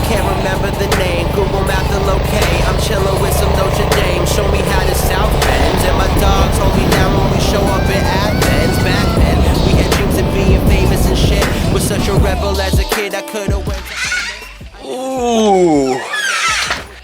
can't remember the name. Google Map the locate. I'm chilling with some Notre Dame. Show me how to South Bends. And my dogs hold me down when we show up in Athens. Back then, we had dreams of being famous and shit. Was such a rebel as a kid, I could've went. Ooh,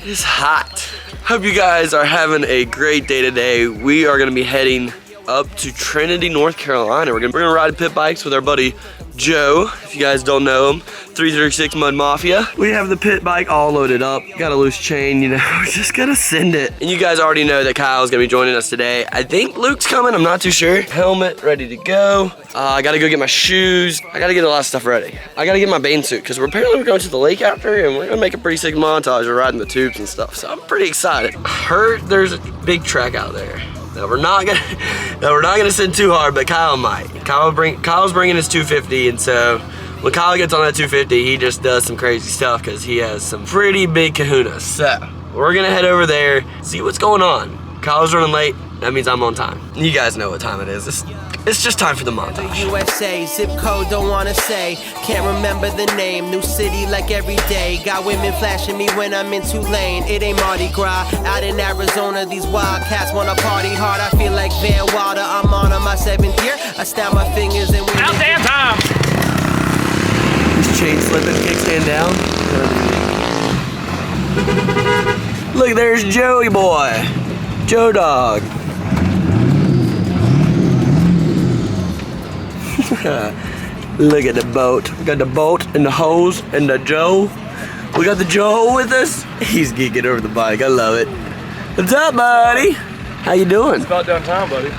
it's hot. Hope you guys are having a great day today. We are gonna be heading up to Trinity, North Carolina. We're gonna ride pit bikes with our buddy Joe. If you guys don't know him, 336 Mud Mafia. We have the pit bike all loaded up. Got a loose chain, you know, we're just gonna send it. And you guys already know that Kyle's gonna be joining us today. I think Luke's coming, I'm not too sure. Helmet ready to go. I gotta go get my shoes. I gotta get a lot of stuff ready. I gotta get my Bane suit, because apparently we're going to the lake after, and we're gonna make a pretty sick montage of riding the tubes and stuff. So I'm pretty excited. I heard there's a big track out there that we're not gonna send too hard, but Kyle might. Kyle's bringing his 250, and so when Kyle gets on that 250, he just does some crazy stuff because he has some pretty big kahunas. So we're gonna head over there, see what's going on. Kyle's running late, that means I'm on time. You guys know what time it is. It's just time for the montage. USA, zip code don't wanna say. Can't remember the name. New city like every day. Got women flashing me when I'm in Tulane. It ain't Mardi Gras. Out in Arizona, these wildcats wanna party hard. I feel like Van Wilder. I'm on my 7th year. I snap my fingers and win. Out damn time! This chain slipping, kickstand down. Look, there's Joey boy. Joe dog. Look at the boat. We got the boat and the hose and the Joe. We got the Joe with us. He's geeking over the bike. I love it. What's up, buddy? How you doing? It's about done time, buddy.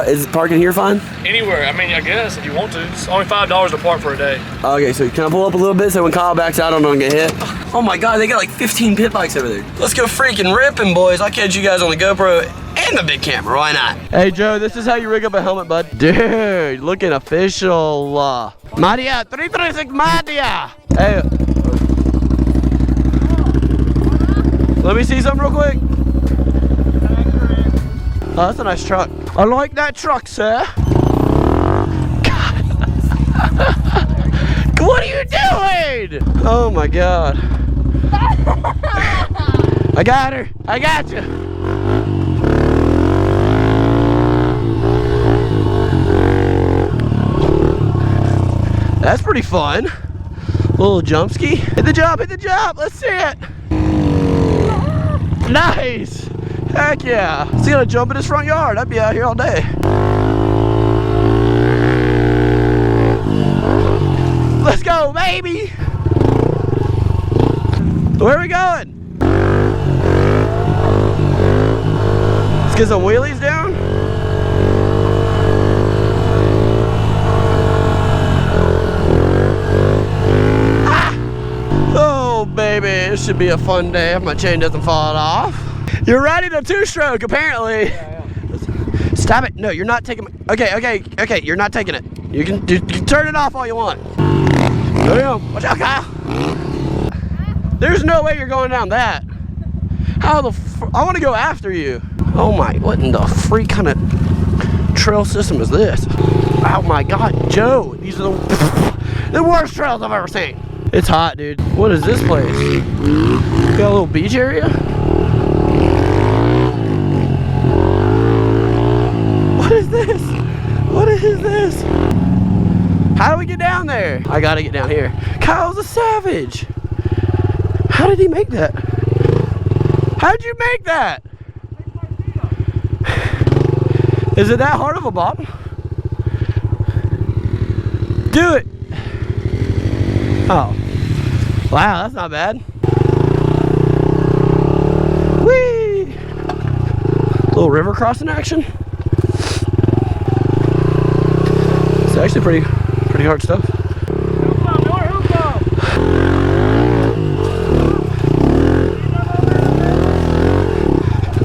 Is parking here fine? Anywhere. I mean, I guess if you want to. It's only $5 to park for a day. Okay, so can I pull up a little bit so when Kyle backs out, I don't get hit? Oh my God, they got like 15 pit bikes over there. Let's go freaking ripping, boys. I'll catch you guys on the GoPro and the big camera. Why not? Hey, Joe, this is how you rig up a helmet, bud. Dude, looking official. Madia, 336 Madia. Hey. Let me see something real quick. Oh, that's a nice truck. I like that truck, sir. God. What are you doing? Oh my God. I got her. I got you. That's pretty fun. A little jump ski. Hit the jump, hit the jump. Let's see it. Nice. Heck yeah. He's gonna jump in his front yard. I'd be out here all day. Let's go, baby. Where are we going? Let's get some wheelies down. Ah! Oh, baby. This should be a fun day if my chain doesn't fall off. You're riding a 2-stroke, apparently. Yeah. Stop it. No, you're not taking my... Okay. You're not taking it. You can turn it off all you want. Damn. Watch out, Kyle. There's no way you're going down that. How the I want to go after you. Oh my, what in the freak kind of trail system is this? Oh my God, Joe. These are the worst trails I've ever seen. It's hot, dude. What is this place? Got a little beach area? What is this? What is this? How do we get down there? I gotta get down here. Kyle's a savage. How did he make that? How'd you make that? Is it that hard of a bottom? Do it. Oh. Wow, that's not bad. Whee! Little river crossing action. It's actually pretty hard stuff.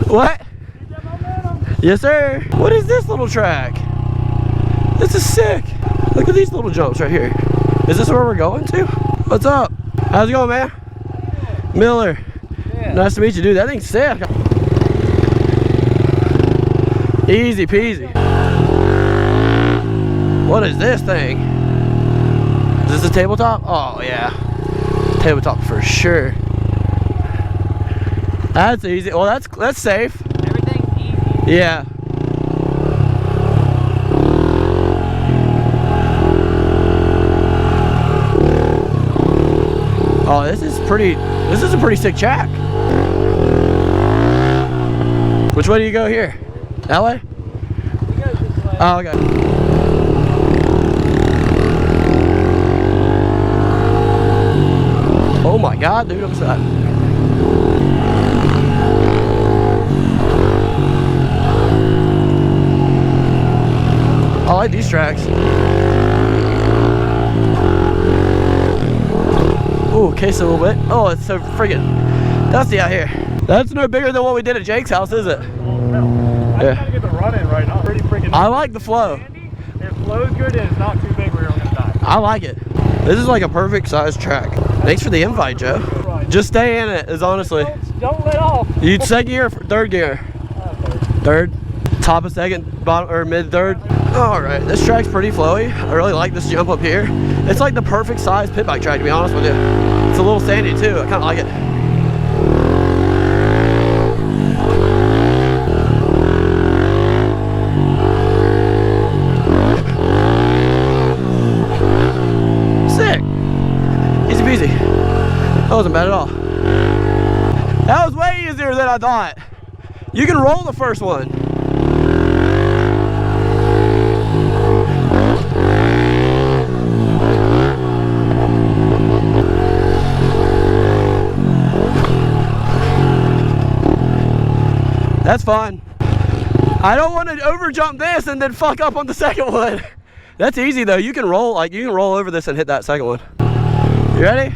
What? Yes, sir. What is this little track? This is sick. Look at these little jumps right here. Is this where we're going to? What's up? How's it going, man? Yeah. Miller. Yeah. Nice to meet you, dude. That thing's sick. Easy peasy. What is this thing? Is this a tabletop? Oh, yeah. Tabletop for sure. That's easy. Well, that's safe. Everything's easy. Yeah. Oh, this is a pretty sick track. Which way do you go here? That way? We go this way. Oh, okay. Oh my God, dude, look at that. I like these tracks. Ooh, case a little bit. Oh, it's so friggin' dusty out here. That's no bigger than what we did at Jake's house, is it? Oh, no. I just gotta get the run in right now. Pretty freaking. I like the flow. Handy. It flows good and it's not too big where you're gonna die. I like it. This is like a perfect size track. Thanks for the invite, Joe. Just stay in it, is honestly. Don't let off. You second gear or third gear? Third. Top of second, bottom or mid third. All right, this track's pretty flowy. I really like this jump up here. It's like the perfect size pit bike track, to be honest with you. It's a little sandy too. I kind of like it. Sick. Easy peasy. That wasn't bad at all. That was way easier than I thought. You can roll the first one. That's fine. I don't want to over jump this and then fuck up on the second one. That's easy though. You can roll over this and hit that second one. You ready?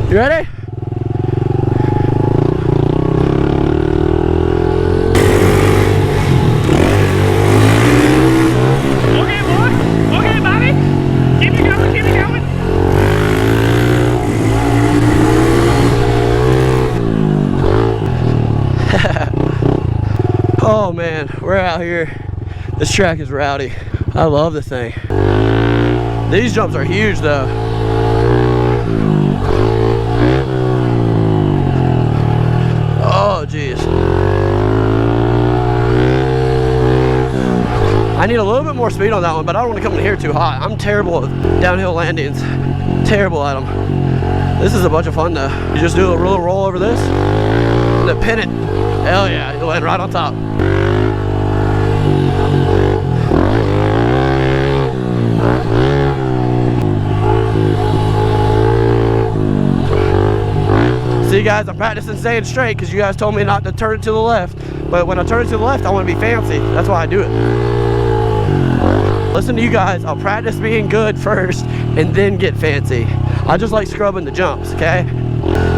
You ready? Okay, boy. Okay, Bobby. Keep it going. Keep it going. Oh man, we're out here. This track is rowdy. I love this thing. These jumps are huge though. Oh geez. I need a little bit more speed on that one, but I don't want to come in here too hot. I'm terrible at downhill landings. Terrible at them. This is a bunch of fun though. You just do a little roll over this, and then pin it. Hell yeah, you'll land right on top. See guys, I'm practicing staying straight because you guys told me not to turn it to the left. But when I turn it to the left, I want to be fancy. That's why I do it. Listen to you guys, I'll practice being good first and then get fancy. I just like scrubbing the jumps, okay?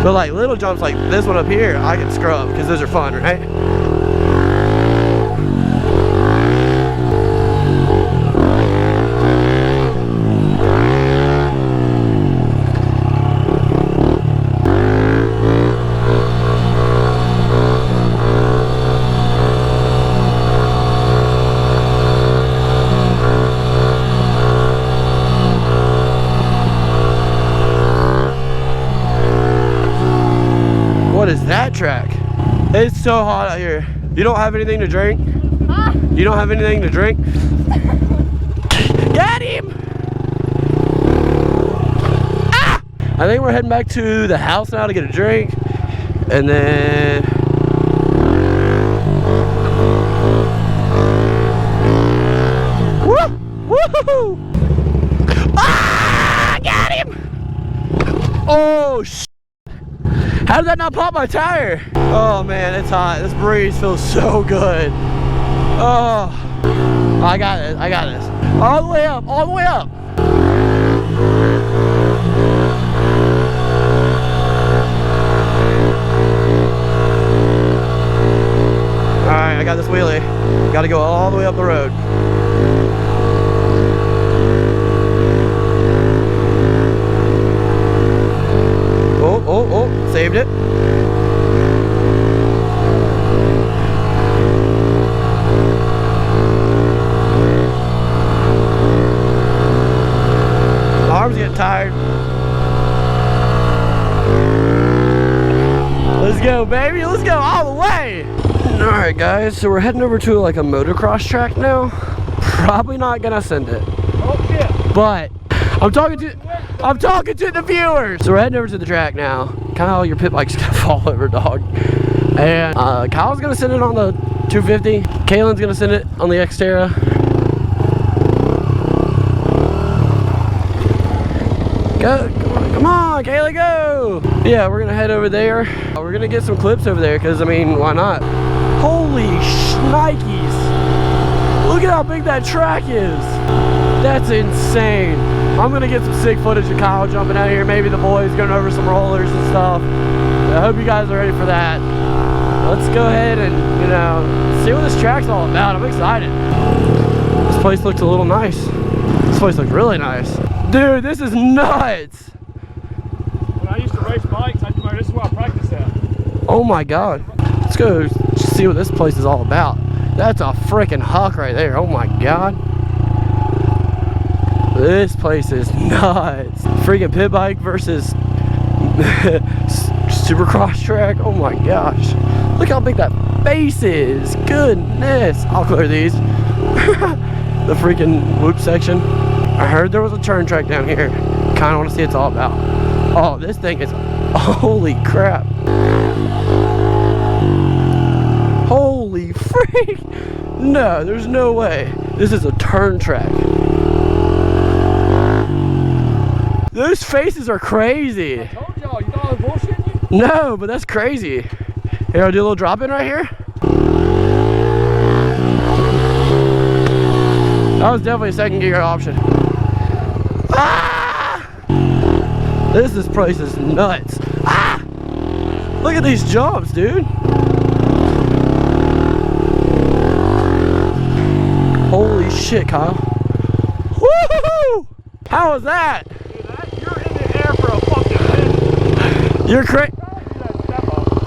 But like little jumps like this one up here, I can scrub because those are fun, right? What is that track? It's so hot out here. You don't have anything to drink? Huh? You don't have anything to drink? Got him! Ah! I think we're heading back to the house now to get a drink. And then... Woo! Woohoo! Ah! Got him! Oh, shit! How did that not pop my tire? Oh man, it's hot. This breeze feels so good. Oh, I got this. I got this. All the way up. All the way up. All right, I got this wheelie. Got to go all the way up the road. Oh, saved it. My arm's getting tired. go, baby. Let's go all the way. All right, guys. So we're heading over to like a motocross track now. Probably not gonna send it. Oh shit. But I'm talking to the viewers. So we're heading over to the track now. Kyle, your pit bike's gonna fall over, dog. And Kyle's gonna send it on the 250. Kaylin's gonna send it on the Xterra. Go, come on, Kayla, go! Yeah, we're gonna head over there. We're gonna get some clips over there, because I mean, why not? Holy shnikes! Look at how big that track is. That's insane. I'm gonna get some sick footage of Kyle jumping out here. Maybe the boys going over some rollers and stuff. I hope you guys are ready for that. Let's go ahead and, you know, see what this track's all about. I'm excited. This place looks a little nice. This place looks really nice. Dude, this is nuts. When I used to race bikes, this is where I practice at. Oh my God. Let's go see what this place is all about. That's a freaking huck right there. Oh my God. This place is nuts. Freaking pit bike versus supercross track. Oh my gosh. Look how big that face is. Goodness. I'll clear these. The freaking whoop section. I heard there was a turn track down here. Kind of want to see what it's all about. Oh, this thing is, holy crap. Holy freak. No, there's no way. This is a turn track. Those faces are crazy. I told y'all, you thought I was bullshitting you? No, but that's crazy. Here, I'll do a little drop in right here. That was definitely a second gear option. Ah! This place is nuts. Ah! Look at these jumps, dude. Holy shit, Kyle. Woohoo! How was that? You're in the air for a fucking minute. You're crazy.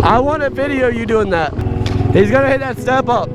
I want to video you doing that. He's gonna hit that step up.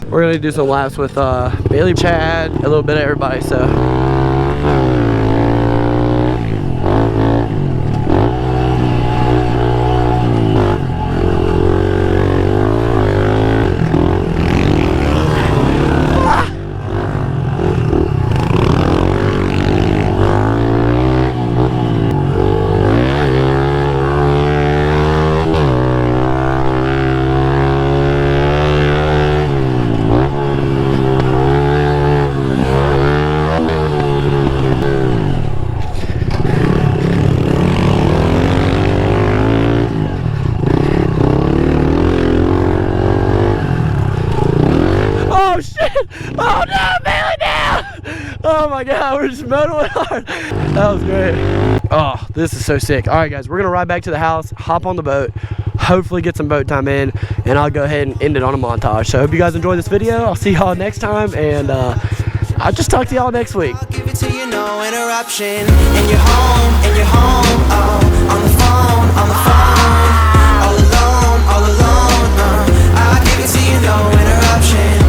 We're gonna do some laps with Bailey, Chad, a little bit of everybody, so. Oh no, Bailey down! Oh my God, we're just motoring hard. That was great. Oh, this is so sick. All right, guys, we're gonna ride back to the house, hop on the boat, hopefully get some boat time in, and I'll go ahead and end it on a montage. So I hope you guys enjoyed this video. I'll see y'all next time, and I'll just talk to y'all next week. I'll give it to you, no interruption. And you're home, oh, on the phone, all alone, I'll give it to you, no interruption.